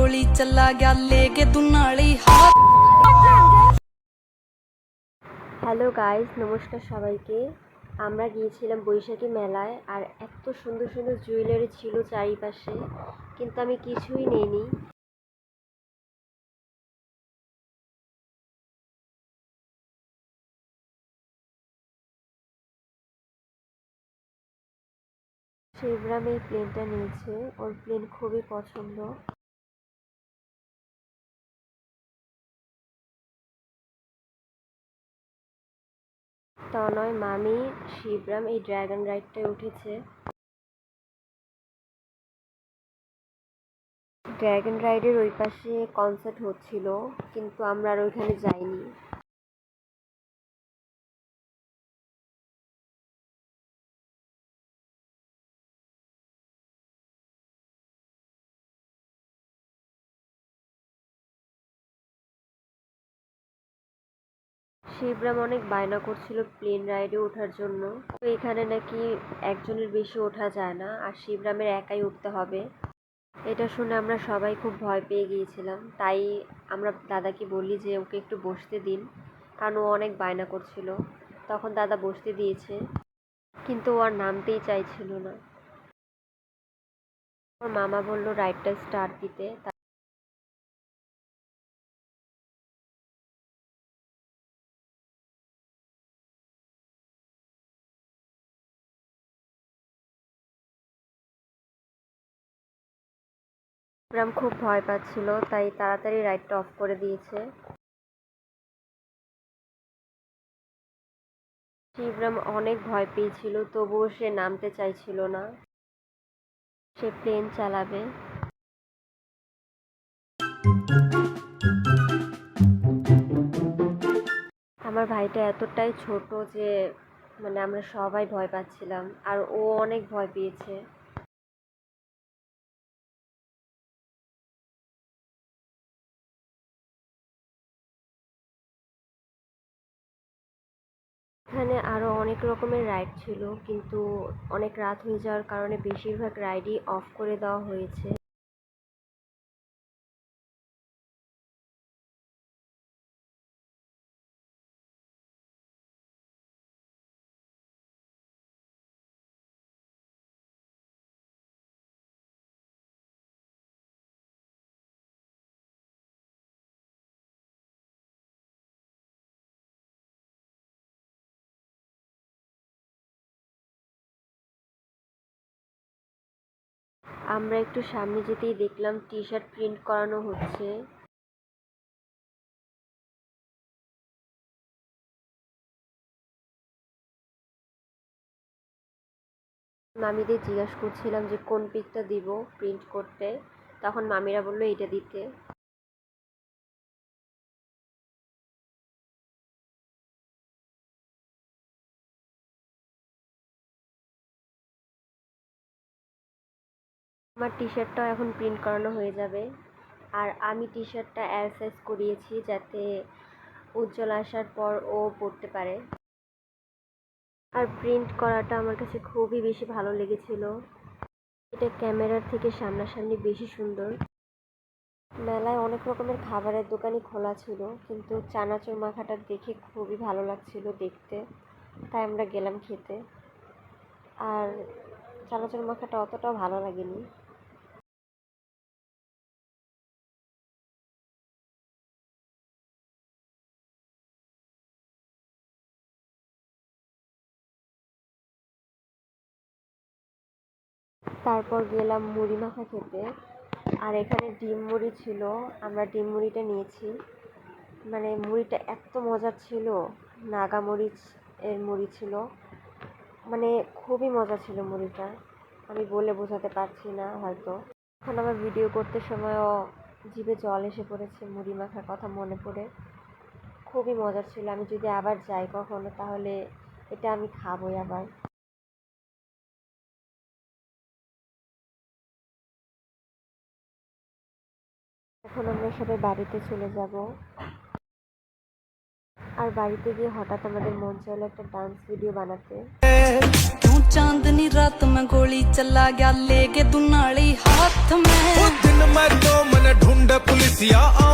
गोली चला गया लेके दुनाली हाथ। হ্যালো গাইস, নমস্কার সবাইকে। আমরা গিয়েছিলাম বৈশাখী মেলায়, আর এত সুন্দর সুন্দর জুয়েলারি ছিল চারিপাশে, কিন্তু আমি কিছুই নেইনি। শিবরাম এই প্লেনটা নিয়েছে, ওর প্লেন খুবই পছন্দ। তনয়, মামি, শিবরাম এই ড্রাগন রাইডটায় উঠেছে। ড্রাগন রাইডের ওই পাশে কনসার্ট হচ্ছিল, কিন্তু আমরা আর ওইখানে যাইনি। শিবরাম অনেক বায়না করছিল প্লেন রাইডে ওঠার জন্য। তো এখানে নাকি একজনের বেশি ওঠা যায় না, আর শিবরামের একাই উঠতে হবে। এটা শুনে আমরা সবাই খুব ভয় পেয়ে গিয়েছিলাম। তাই আমরা দাদাকে বলি যে ওকে একটু বসতে দিন, কারণ ও অনেক বায়না করছিল। তখন দাদা বসতে দিয়েছে, কিন্তু ও আর নামতেই চাইছিল না। ওর মামা বলল রাইডটা স্টার্ট দিতে। শিবরাম খুব ভয় পাচ্ছিল, তাই তাড়াতাড়ি রাইডটা অফ করে দিয়েছে। শিবরাম অনেক ভয় পেয়েছিল, তবুও সে নামতে চাইছিল না। সে প্লেন চালাবে। আমার ভাইটা এতটাই ছোট যে আমরা সবাই ভয় পাচ্ছিলাম, আর ও অনেক ভয় পেয়েছে। এখানে আরো অনেক রকমের রাইড ছিল, কিন্তু অনেক রাত হয়ে যাওয়ার কারণে বেশিরভাগ রাইডই অফ করে দেওয়া হয়েছে। আমরা একটু সামনে যেতেই দেখলাম টি শার্ট প্রিন্ট করানো হচ্ছে। মামিদের জিজ্ঞাসা করছিলাম যে কোন পিকটা দিব প্রিন্ট করতে, তখন মামিরা বললো এটা দিতে। আমার টি শার্টটাও এখন প্রিন্ট করানো হয়ে যাবে। আর আমি টি শার্টটা এল সাইজ করিয়েছি, যাতে উজ্জ্বল আসার পর ও পরতে পারে। আর প্রিন্ট করাটা আমার কাছে খুবই বেশি ভালো লেগেছিল। এটা ক্যামেরার থেকে সামনাসামনি বেশি সুন্দর। মেলায় অনেক রকমের খাবারের দোকানই খোলা ছিল, কিন্তু চানাচুর মাখাটা দেখে খুবই ভালো লাগছিল দেখতে, তাই আমরা গেলাম খেতে। আর চানাচুর মাখাটা অতটাও ভালো লাগেনি। তারপর গেলাম মুড়ি মাখা খেতে। আর এখানে ডিম মুড়ি ছিল, আমরা ডিম মুড়িটা নিয়েছি। মুড়িটা এত মজার ছিল, নাগা মরিচ এর মুড়ি ছিল, খুবই মজা ছিল মুড়িটা। আমি বলে বোঝাতে পারছি না হয়তো। এখন আমার ভিডিও করতে সময়ও জিভে জল এসে পড়েছে মুড়ি মাখার কথা মনে পড়ে। খুবই মজার ছিল। আমি যদি আবার যাই কখনো, তাহলে এটা আমি খাবোই আবার। এখন আমরা সবাই বাড়িতে চলে যাব। আর বাড়িতে গিয়ে হঠাৎ আমাদের মন চাইলো একটা ডান্স ভিডিও বানাতে। क्यों चांदनी रात में गोली चला गया लेके दुनाली हाथ में। Galaxy